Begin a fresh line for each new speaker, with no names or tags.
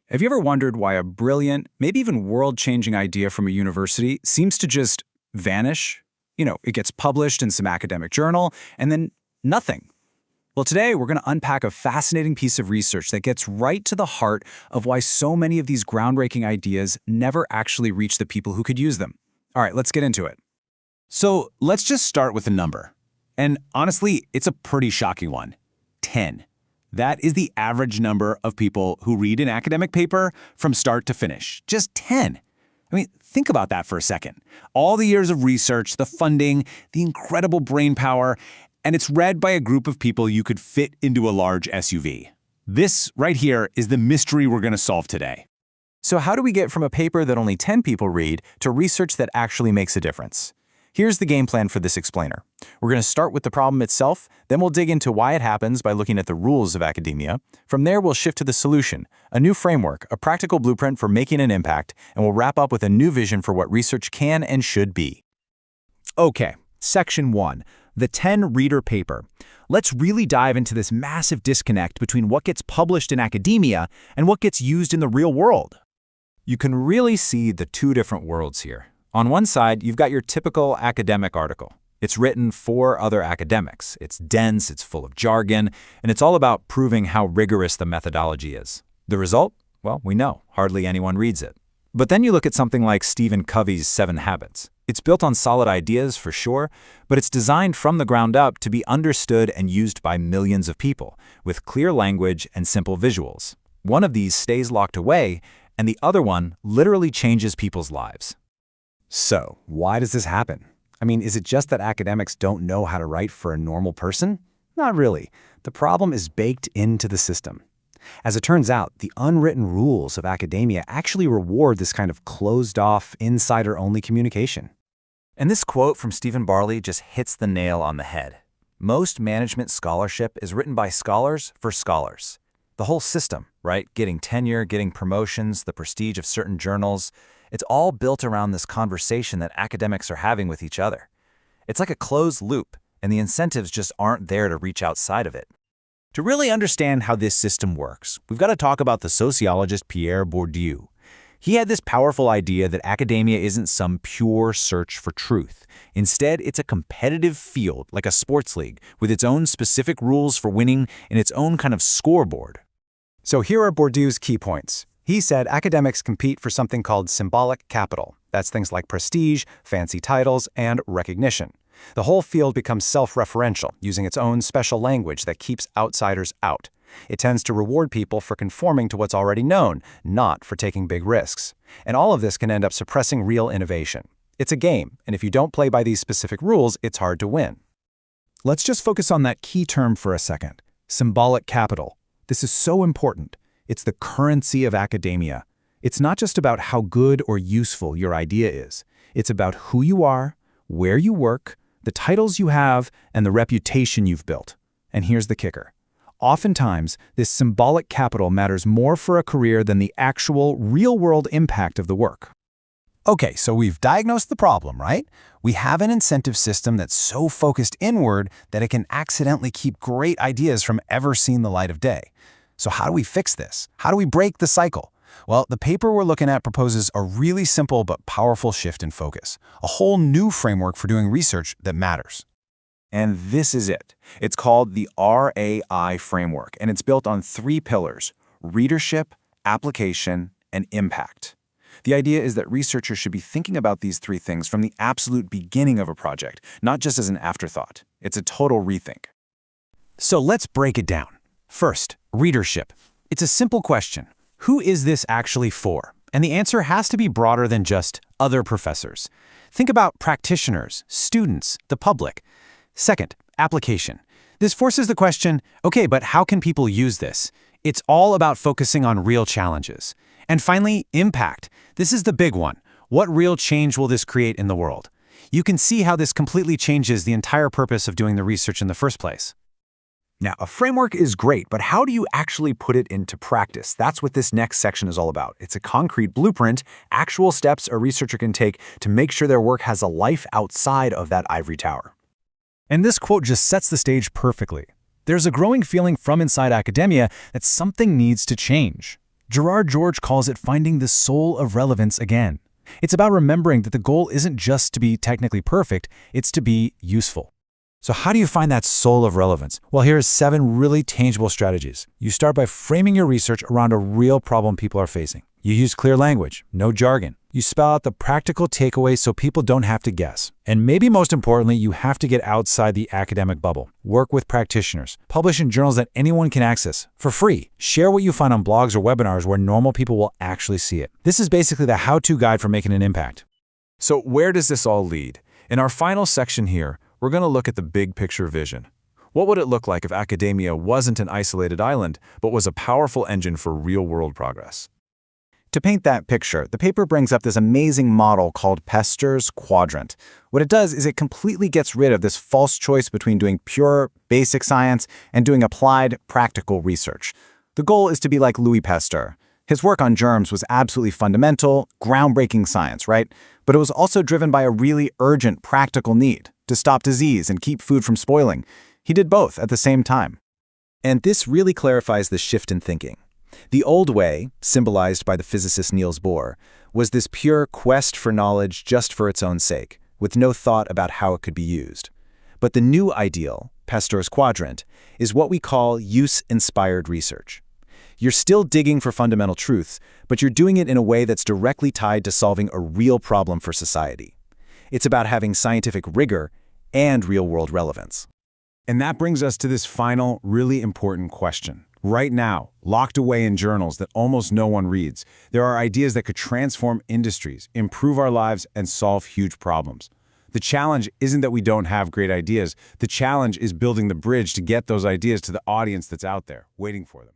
Have you ever wondered why a brilliant, maybe even world-changing idea from a university seems to just vanish? It gets published in some academic journal, and then nothing. Well, today we're going to unpack a fascinating piece of research that gets right to the heart of why so many of these groundbreaking ideas never actually reach the people who could use them. All right, let's get into it.
So let's just start with a number. And honestly, it's a pretty shocking one. 10. That is the average number of people who read an academic paper from start to finish. Just 10. I mean, think about that for a second. All the years of research, the funding, the incredible brain power, and it's read by a group of people you could fit into a large SUV. This right here is the mystery we're going to solve today.
So how do we get from a paper that only 10 people read to research that actually makes a difference? Here's the game plan for this explainer. We're going to start with the problem itself, then we'll dig into why it happens by looking at the rules of academia. From there, we'll shift to the solution, a new framework, a practical blueprint for making an impact, and we'll wrap up with a new vision for what research can and should be.
Okay, Section 1, the 10-reader paper. Let's really dive into this massive disconnect between what gets published in academia and what gets used in the real world.
You can really see the two different worlds here. On one side, you've got your typical academic article. It's written for other academics. It's dense, it's full of jargon, and it's all about proving how rigorous the methodology is. The result? Well, we know. Hardly anyone reads it. But then you look at something like Stephen Covey's 7 Habits. It's built on solid ideas, for sure, but it's designed from the ground up to be understood and used by millions of people, with clear language and simple visuals. One of these stays locked away, and the other one literally changes people's lives.
So, why does this happen? I mean, is it just that academics don't know how to write for a normal person? Not really. The problem is baked into the system. As it turns out, the unwritten rules of academia actually reward this kind of closed-off, insider-only communication.
And this quote from Stephen Barley just hits the nail on the head. Most management scholarship is written by scholars for scholars. The whole system, right? Getting tenure, getting promotions, the prestige of certain journals, it's all built around this conversation that academics are having with each other. It's like a closed loop, and the incentives just aren't there to reach outside of it.
To really understand how this system works, we've got to talk about the sociologist Pierre Bourdieu. He had this powerful idea that academia isn't some pure search for truth. Instead, it's a competitive field, like a sports league, with its own specific rules for winning and its own kind of scoreboard.
So here are Bourdieu's key points. He said academics compete for something called symbolic capital. That's things like prestige, fancy titles, and recognition. The whole field becomes self-referential, using its own special language that keeps outsiders out. It tends to reward people for conforming to what's already known, not for taking big risks. And all of this can end up suppressing real innovation. It's a game, and if you don't play by these specific rules, it's hard to win.
Let's just focus on that key term for a second, symbolic capital. This is so important. It's the currency of academia. It's not just about how good or useful your idea is. It's about who you are, where you work, the titles you have, and the reputation you've built. And here's the kicker. Oftentimes, this symbolic capital matters more for a career than the actual, real-world impact of the work.
Okay, so we've diagnosed the problem, right? We have an incentive system that's so focused inward that it can accidentally keep great ideas from ever seeing the light of day. So how do we fix this? How do we break the cycle? Well, the paper we're looking at proposes a really simple but powerful shift in focus, a whole new framework for doing research that matters.
And this is it. It's called the RAI framework, and it's built on 3 pillars: readership, application, and impact. The idea is that researchers should be thinking about these 3 things from the absolute beginning of a project, not just as an afterthought. It's a total rethink.
So let's break it down. First, readership. It's a simple question. Who is this actually for? And the answer has to be broader than just other professors. Think about practitioners, students, the public. Second, application. This forces the question, okay, but how can people use this? It's all about focusing on real challenges. And finally, impact. This is the big one. What real change will this create in the world? You can see how this completely changes the entire purpose of doing the research in the first place.
Now, a framework is great, but how do you actually put it into practice? That's what this next section is all about. It's a concrete blueprint, actual steps a researcher can take to make sure their work has a life outside of that ivory tower.
And this quote just sets the stage perfectly. There's a growing feeling from inside academia that something needs to change. Gerard George calls it finding the soul of relevance again. It's about remembering that the goal isn't just to be technically perfect, it's to be useful.
So how do you find that soul of relevance? Well, here's 7 really tangible strategies. You start by framing your research around a real problem people are facing. You use clear language, no jargon. You spell out the practical takeaways so people don't have to guess. And maybe most importantly, you have to get outside the academic bubble. Work with practitioners. Publish in journals that anyone can access for free. Share what you find on blogs or webinars where normal people will actually see it. This is basically the how-to guide for making an impact.
So where does this all lead? In our final section here, we're going to look at the big picture vision. What would it look like if academia wasn't an isolated island, but was a powerful engine for real-world progress?
To paint that picture, the paper brings up this amazing model called Pester's quadrant. What it does is it completely gets rid of this false choice between doing pure, basic science and doing applied, practical research. The goal is to be like Louis Pasteur. His work on germs was absolutely fundamental, groundbreaking science, right? But it was also driven by a really urgent, practical need to stop disease and keep food from spoiling. He did both at the same time.
And this really clarifies the shift in thinking. The old way, symbolized by the physicist Niels Bohr, was this pure quest for knowledge just for its own sake, with no thought about how it could be used. But the new ideal, Pasteur's quadrant, is what we call use-inspired research. You're still digging for fundamental truths, but you're doing it in a way that's directly tied to solving a real problem for society. It's about having scientific rigor and real-world relevance.
And that brings us to this final, really important question. Right now, locked away in journals that almost no one reads, there are ideas that could transform industries, improve our lives, and solve huge problems. The challenge isn't that we don't have great ideas. The challenge is building the bridge to get those ideas to the audience that's out there, waiting for them.